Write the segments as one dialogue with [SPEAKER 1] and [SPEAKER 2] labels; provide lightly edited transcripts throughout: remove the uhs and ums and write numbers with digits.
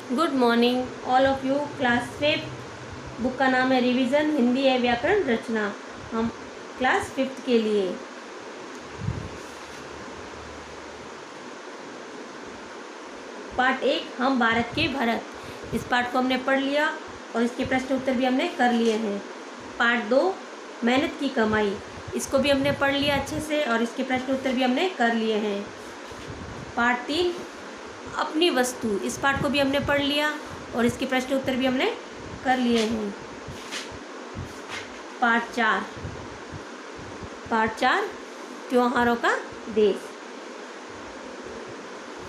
[SPEAKER 1] Good morning all of you. Class 5 book का नाम है रिवीजन हिंदी है व्याकरण रचना। हम क्लास 5 के लिए पार्ट 1 हम भारत के भरत, इस पार्ट को हमने पढ़ लिया और इसके प्रश्न उत्तर भी हमने कर लिए हैं। पार्ट 2 मेहनत की कमाई, इसको भी हमने पढ़ लिया अच्छे से और इसके प्रश्न उत्तर भी हमने कर लिए हैं। पार्ट 3 अपनी वस्तु, इस पार्ट को भी हमने पढ़ लिया और इसके प्रश्न उत्तर भी हमने कर लिए हैं। पार्ट 4 त्योहारों का देश,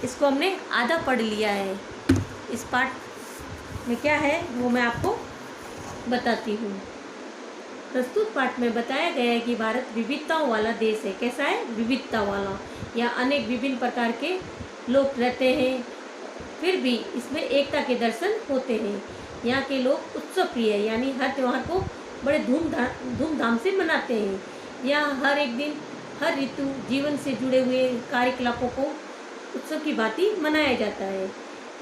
[SPEAKER 1] इसको हमने आधा पढ़ लिया है। इस पार्ट में क्या है वो मैं आपको बताती हूँ। प्रस्तुत पाठ में बताया गया है कि भारत विविधताओं वाला देश है। कैसा है? विविधता वाला। या अनेक विभिन्न प्रकार के लोग रहते हैं, फिर भी इसमें एकता के दर्शन होते हैं। यहाँ के लोग उत्सव प्रिय है, यानी हर त्यौहार को बड़े धूमधाम से मनाते हैं। यहाँ हर एक दिन, हर ऋतु, जीवन से जुड़े हुए कार्यकलापों को उत्सव की भांति मनाया जाता है।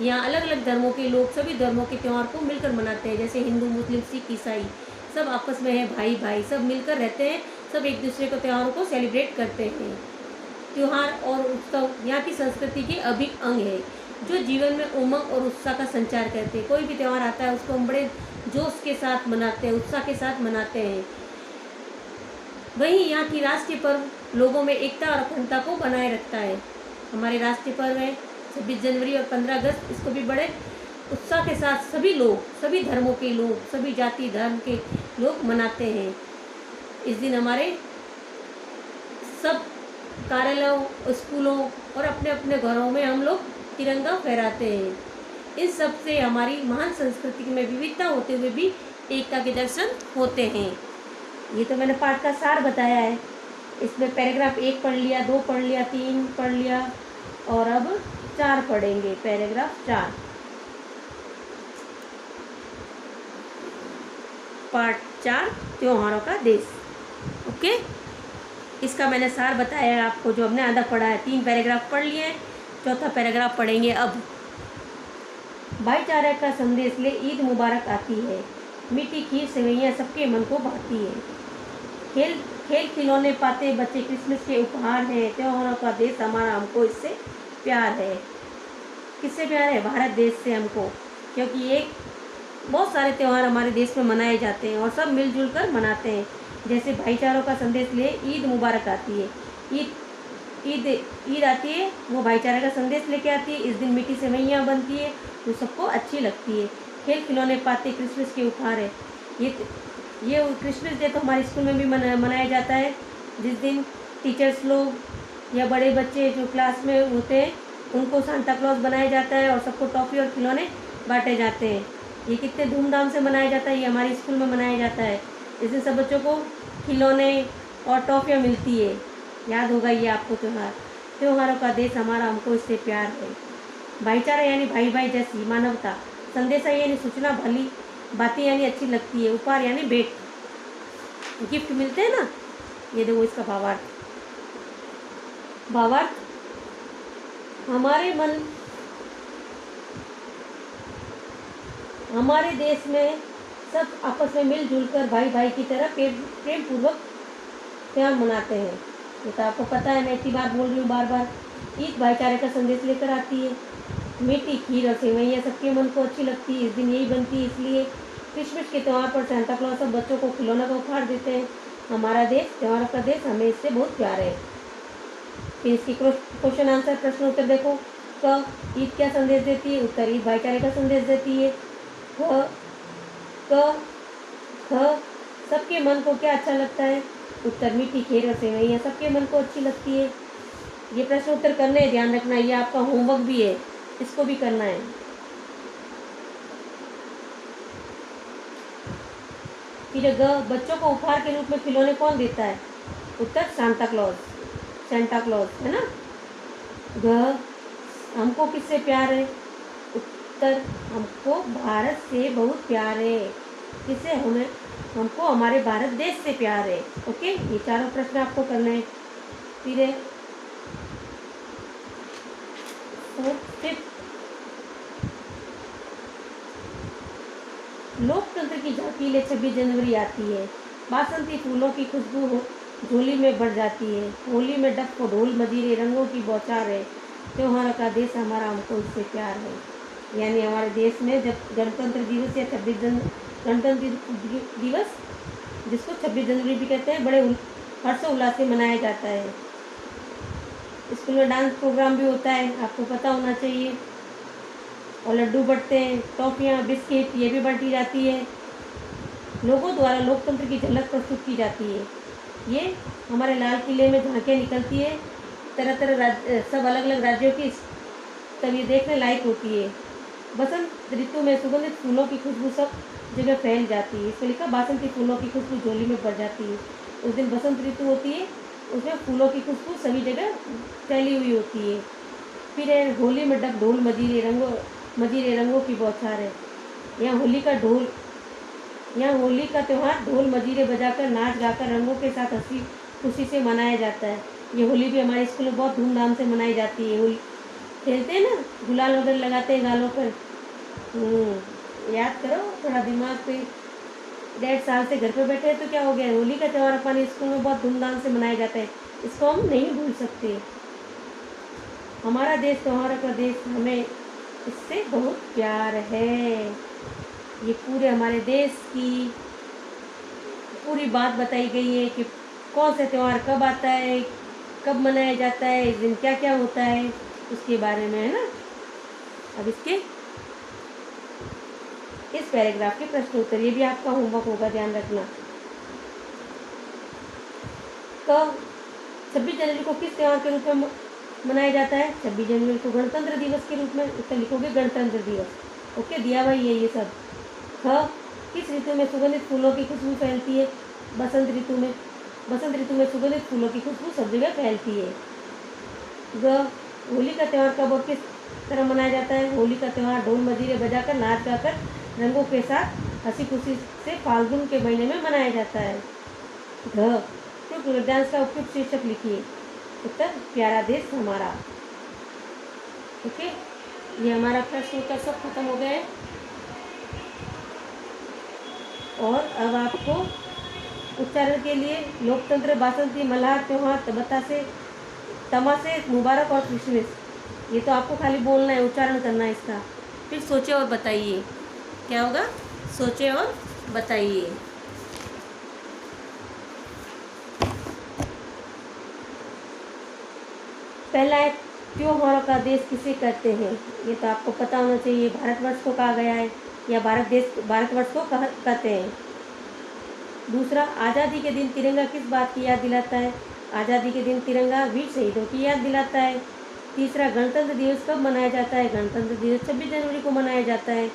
[SPEAKER 1] यहाँ अलग अलग धर्मों के लोग सभी धर्मों के त्यौहार को मिलकर मनाते हैं, जैसे हिंदू, मुस्लिम, सिख, ईसाई सब आपस में है भाई भाई, सब मिलकर रहते हैं, सब एक दूसरे को त्योहारों को सेलिब्रेट करते हैं। त्योहार और उत्सव यहाँ की संस्कृति के अभिन्न अंग है, जो जीवन में उमंग और उत्साह का संचार करते हैं। कोई भी त्यौहार आता है उसको हम बड़े जोश के साथ मनाते हैं, उत्साह के साथ मनाते हैं। वहीं यहाँ की राष्ट्रीय पर्व लोगों में एकता और अखंडता को बनाए रखता है। हमारे राष्ट्रीय पर्व है 26 जनवरी और 15 अगस्त, इसको भी बड़े उत्साह के साथ सभी लोग, सभी धर्मों के लोग, सभी जाति धर्म के लोग मनाते हैं। इस दिन हमारे सब कार्यालयों, स्कूलों और अपने अपने घरों में हम लोग तिरंगा फहराते हैं। इन सब से हमारी महान संस्कृति में विविधता होते हुए भी एकता के दर्शन होते हैं। ये तो मैंने पाठ का सार बताया है। इसमें पैराग्राफ 1 पढ़ लिया, 2 पढ़ लिया, 3 पढ़ लिया और अब 4 पढ़ेंगे। पैराग्राफ 4 पार्ट 4 त्योहारों का देश। ओके, इसका मैंने सार बताया है आपको, जो हमने आधा पढ़ा है। 3 पैराग्राफ पढ़ लिए, चौथा पैराग्राफ पढ़ेंगे अब। भाईचारे का संदेश ले ईद मुबारक आती है, मीठी खीर सेवैयाँ सबके मन को भाती है। खेल खिलौने पाते बच्चे क्रिसमस के उपहार हैं, त्योहारों का देश हमारा हमको इससे प्यार है। किससे प्यार है? भारत देश से हमको, क्योंकि एक बहुत सारे त्यौहार हमारे देश में मनाए जाते हैं और सब मिलजुल कर मनाते हैं। जैसे भाईचारों का संदेश ले ईद मुबारक आती है, ईद आती है, वो भाईचारे का संदेश लेके आती है। इस दिन मीठी सेवैयाँ बनती है जो सबको अच्छी लगती है। खेल खिलौने पाते क्रिसमस के उपहार है, ये क्रिसमस डे तो हमारे स्कूल में भी मनाया जाता है, जिस दिन टीचर्स लोग या बड़े बच्चे जो क्लास में होते हैं उनको सांता क्लॉज बनाया जाता है और सबको टॉफ़ी और खिलौने बांटे जाते हैं। ये कितने धूमधाम से मनाया जाता है, ये हमारे स्कूल में मनाया जाता है। इस दिन सब बच्चों को खिलौने और टॉफ़ियाँ मिलती है। याद होगा ये आपको त्यौहार। त्योहारों का देश हमारा हमको इससे प्यार है। भाईचारा यानी भाई भाई जैसी मानवता, संदेशा यानी सूचना भली बातें यानी अच्छी लगती है, उपहार यानी भेंट, गिफ्ट मिलते हैं ना। ये देखो इसका भावार्थ हमारे देश में सब आपस में मिलजुल कर भाई भाई की तरह प्रेम पूर्वक त्यौहार मनाते हैं। ये तो आपको पता है, मैं इतनी बार बोल रही हूँ बार बार। ईद भाईचारे का संदेश लेकर आती है, मीठी खीर और सेवैयाँ सबके मन को अच्छी लगती है, इस दिन यही बनती है। इसलिए क्रिसमस के त्यौहार पर सांता क्लॉज सब बच्चों को खिलौना का उपहार देते हैं। हमारा देश त्योहारों का देश, हमें इससे बहुत प्यार है। फिर इसकी क्वेश्चन आंसर प्रश्न उत्तर देखो। क ईद क्या संदेश देती है? उत्तर ईद भाईचारे का संदेश देती है। ख सबके मन को क्या अच्छा लगता है? उत्तर मीठी खीर और सेवैयाँ सबके मन को अच्छी लगती है। ये प्रश्न उत्तर करने हैं, ध्यान रखना, ये आपका होमवर्क भी है, इसको भी करना है। फिर बच्चों को उपहार के रूप में खिलौने कौन देता है? उत्तर सेंटा क्लॉज है ना। हमको किससे प्यार है? उत्तर हमको भारत से बहुत प्यार है। किससे? हमको हमारे भारत देश से प्यार है। ओके, ये चारों प्रश्न आपको करना है। फिर लोकतंत्र की झांकी ले 26 जनवरी आती है। बासंती फूलों की खुशबू हो झोली में बढ़ जाती है। होली में डफ को ढोल मजीरे रंगों की बौछार है। त्योहारों का देश हमारा, हमको इससे प्यार है। यानी हमारे देश में जब गणतंत्र दिवस या 26 गणतंत्र दिवस, जिसको 26 जनवरी भी कहते हैं, बड़े हर्षोल्लास से मनाया जाता है। स्कूल में डांस प्रोग्राम भी होता है, आपको पता होना चाहिए। और लड्डू बंटते हैं, टॉफियाँ, बिस्किट ये भी बांटी जाती है। लोगों द्वारा लोकतंत्र की झलक प्रस्तुत की जाती है। ये हमारे लाल किले में झांकियाँ निकलती है, तरह तरह सब अलग अलग राज्यों की, तब ये देखने लायक होती है। बसंत ऋतु में सुगंधित फूलों की खुशबू सब जगह फैल जाती है। इसमें लिखा बासंती फूलों की खुशबू झोली में बढ़ जाती है। उस दिन बसंत ऋतु होती है, उसमें फूलों की खुशबू सभी जगह फैली हुई होती है। फिर है होली में डब ढोल मजीरे रंगों की बौछार है। यहाँ होली का त्यौहार ढोल मजीरे बजाकर, नाच गाकर, रंगों के साथ हंसी खुशी से मनाया जाता है। ये होली भी हमारे स्कूल में बहुत धूमधाम से मनाई जाती है। होली खेलते हैं ना, गुलाल वगैरह लगाते हैं गालों पर। याद करो थोड़ा दिमाग पे। 1.5 साल से घर पे बैठे हैं तो क्या हो गया, होली का त्यौहार हमारे स्कूल में बहुत धूमधाम से मनाया जाता है। इसको हम नहीं भूल सकते। हमारा देश त्योहारों का देश, हमें इससे बहुत प्यार है। ये पूरे हमारे देश की पूरी बात बताई गई है कि कौन सा त्यौहार कब आता है, कब मनाया जाता है, इस दिन क्या क्या होता है, उसके बारे में, है ना। अब इसके इस पैराग्राफ के प्रश्न उत्तर, ये भी आपका होमवर्क होगा, ध्यान रखना। तो 26 जनवरी को किस त्यौहार के रूप में मनाया जाता है? 26 जनवरी को गणतंत्र दिवस के रूप में। उत्तर लिखोगे गणतंत्र दिवस। ओके, दिया भाई ये सब। किस ऋतु में सुगंधित फूलों की खुशबू फैलती है? बसंत ऋतु में। बसंत ऋतु में सुगंधित फूलों की खुशबू सब जगह फैलती है। होली का त्यौहार कब और किस तरह मनाया जाता है? होली का त्यौहार ढोल मजीरे बजाकर, नाच गाकर, रंगों के साथ हंसी खुशी से फाल्गुन के महीने में मनाया जाता है। उपयुक्त गद्यांश का उपयुक्त शीर्षक लिखिए। उत्तर प्यारा देश हमारा। ओके, ये हमारा प्रश्न उत्तर सब खत्म हो गए। और अब आपको उच्चारण के लिए लोकतंत्र, बासंती, मल्हार त्योहार, तमाशे, मुबारक और क्रिसमस, ये तो आपको खाली बोलना है, उच्चारण करना है इसका। फिर सोचे और बताइए क्या होगा। सोचे और बताइए। पहला है त्योहारों का देश किसे कहते हैं? ये तो आपको पता होना चाहिए। भारतवर्ष को कहा गया है या भारतवर्ष को कहते हैं। दूसरा, आज़ादी के दिन तिरंगा किस बात की याद दिलाता है? आज़ादी के दिन तिरंगा वीर शहीदों की याद दिलाता है। तीसरा, गणतंत्र दिवस कब मनाया जाता है? गणतंत्र दिवस 26 जनवरी को मनाया जाता है।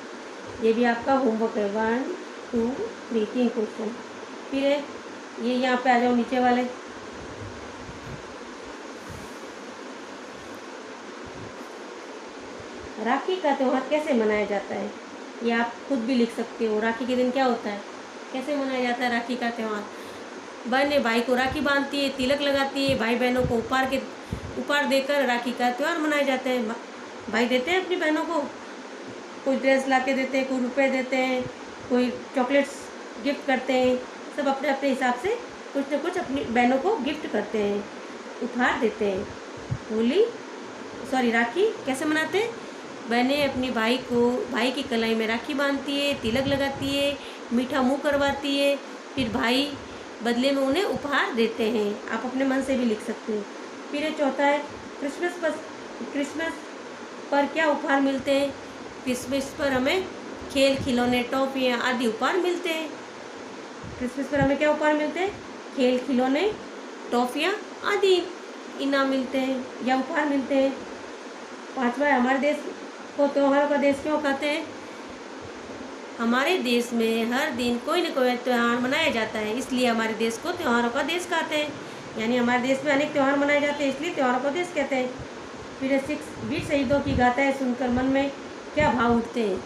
[SPEAKER 1] ये भी आपका होमवर्क है। 1 2 3 3 क्वेश्चन। फिर है ये, यहाँ पे आ जाओ नीचे वाले। राखी का त्यौहार कैसे मनाया जाता है? ये आप खुद भी लिख सकते हो। राखी के दिन क्या होता है, कैसे मनाया जाता है राखी का त्यौहार? बहनें भाई को राखी बांधती है, तिलक लगाती है, भाई बहनों को उपहार देकर राखी का त्यौहार मनाया जाता है। भाई देते हैं अपनी बहनों को, कोई ड्रेस ला के देते हैं, कोई रुपए देते हैं, कोई चॉकलेट्स गिफ्ट करते हैं। सब अपने अपने हिसाब से कुछ न कुछ अपनी बहनों को गिफ्ट करते हैं, उपहार देते हैं। राखी कैसे मनाते हैं? बहनें अपनी भाई की कलाई में राखी बांधती है, तिलक लगाती है, मीठा मुंह करवाती है, फिर भाई बदले में उन्हें उपहार देते हैं। आप अपने मन से भी लिख सकते हो। फिर चौथा है क्रिसमस पर क्या उपहार मिलते हैं? क्रिसमस पर हमें खेल, खिलौने, टॉफियाँ आदि उपहार मिलते हैं। क्रिसमस पर हमें क्या उपहार मिलते हैं? खेल, खिलौने, टॉफियाँ आदि इनाम मिलते हैं या उपहार मिलते हैं। पांचवा, हमारे देश को त्योहारों का देश क्यों कहते हैं? हमारे देश में हर दिन कोई न कोई त्यौहार मनाया जाता है, इसलिए हमारे देश को त्योहारों का देश कहते हैं। यानी हमारे देश में अनेक त्यौहार मनाए जाते हैं, इसलिए त्योहारों का देश कहते हैं। फिर 6, वीर शहीदों की गाथाएं सुनकर मन में क्या भाव उठते हैं?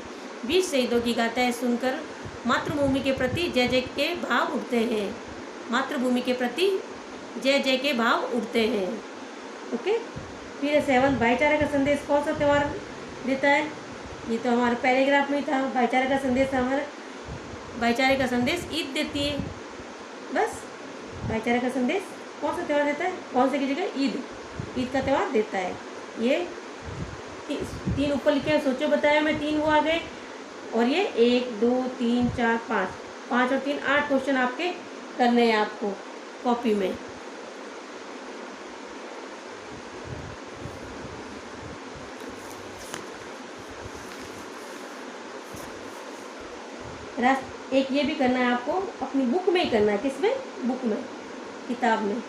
[SPEAKER 1] वीर शहीदों की गाथाएं सुनकर मातृभूमि के प्रति जय जय के भाव उठते हैं। मातृभूमि के प्रति जय जय के भाव उठते हैं। ओके। फिर 7, भाईचारे का संदेश कौन सा त्यौहार देता है? ये तो हमारे पैराग्राफ में था। भाईचारे का संदेश हमारे भाईचारे का संदेश ईद देती है। बस भाईचारे का संदेश कौन सा त्यौहार देता है, कौन से की जगह ईद, ईद का त्यौहार देता है। ये तीन ऊपर लिखे हैं, सोचो बताया मैं, 3 वो आ गए। और ये 1 2 3 4 5, 5 और 3 8 क्वेश्चन आपके करने हैं आपको कॉपी में। एक ये भी करना है आपको, अपनी बुक में ही करना है। किसमें? बुक में, किताब में,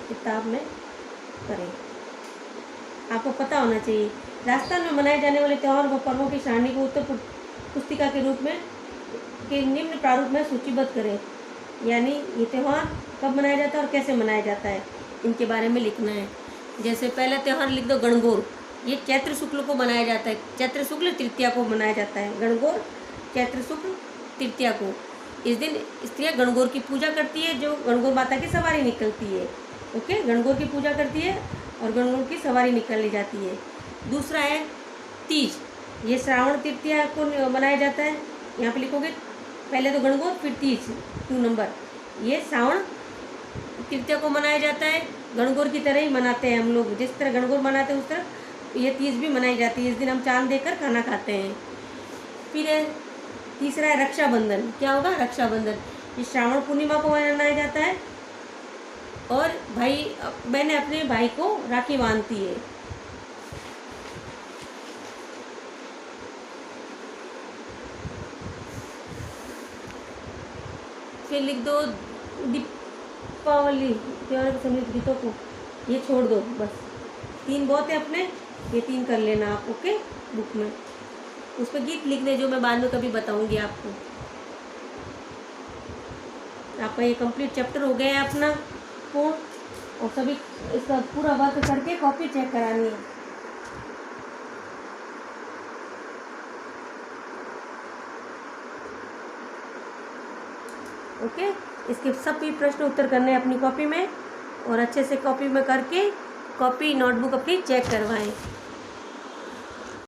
[SPEAKER 1] किताब में करें। आपको पता होना चाहिए राजस्थान में मनाए जाने वाले त्योहार व पर्वों की सारणी को उत्तर पुस्तिका के रूप में के निम्न प्रारूप में सूचीबद्ध करें। यानी ये त्यौहार कब मनाया जाता है और कैसे मनाया जाता है, इनके बारे में लिखना है। जैसे पहला त्यौहार लिख दो गणगौर, ये चैत्र शुक्ल को मनाया जाता है, चैत्र शुक्ल तृतीया को मनाया जाता है। गणगौर चैत्र शुक्ल तृतीया को। इस दिन स्त्रियाँ गणगौर की पूजा करती है, जो गणगौर माता की सवारी निकलती है। ओके, गणगौर की पूजा करती है और गणगौर की सवारी निकाली जाती है। दूसरा है तीज, ये श्रावण तृतीया को मनाया जाता है। यहाँ पे लिखोगे पहले तो गणगौर फिर तीज 2 नंबर, ये श्रावण तृतीया को मनाया जाता है। गणगौर की तरह ही मनाते हैं हम लोग, जिस तरह गणगौर मनाते हैं उस तरह ये तीज भी मनाई जाती है। इस दिन हम चांद देखकर खाना खाते हैं। फिर तीसरा है रक्षाबंधन। क्या होगा? रक्षाबंधन, ये श्रावण पूर्णिमा को मनाया जाता है और भाई बहन अपने भाई को राखी बांधती है। फिर लिख दो दीपावली, त्योहार के सम्मिलित गीतों को ये छोड़ दो, बस 3 बहुत है अपने, ये 3 कर लेना आप। ओके, बुक में उस पर गीत लिख दे, जो मैं बाद में कभी बताऊंगी आपको। आपका ये कंप्लीट चैप्टर हो गया है अपना पूर्ण, और सभी इसका पूरा वर्क करके कॉपी चेक करानी है। ओके, इसके सभी प्रश्न उत्तर करने हैं अपनी कॉपी में, और अच्छे से कॉपी में करके कॉपी नोटबुक अपनी चेक करवाएं।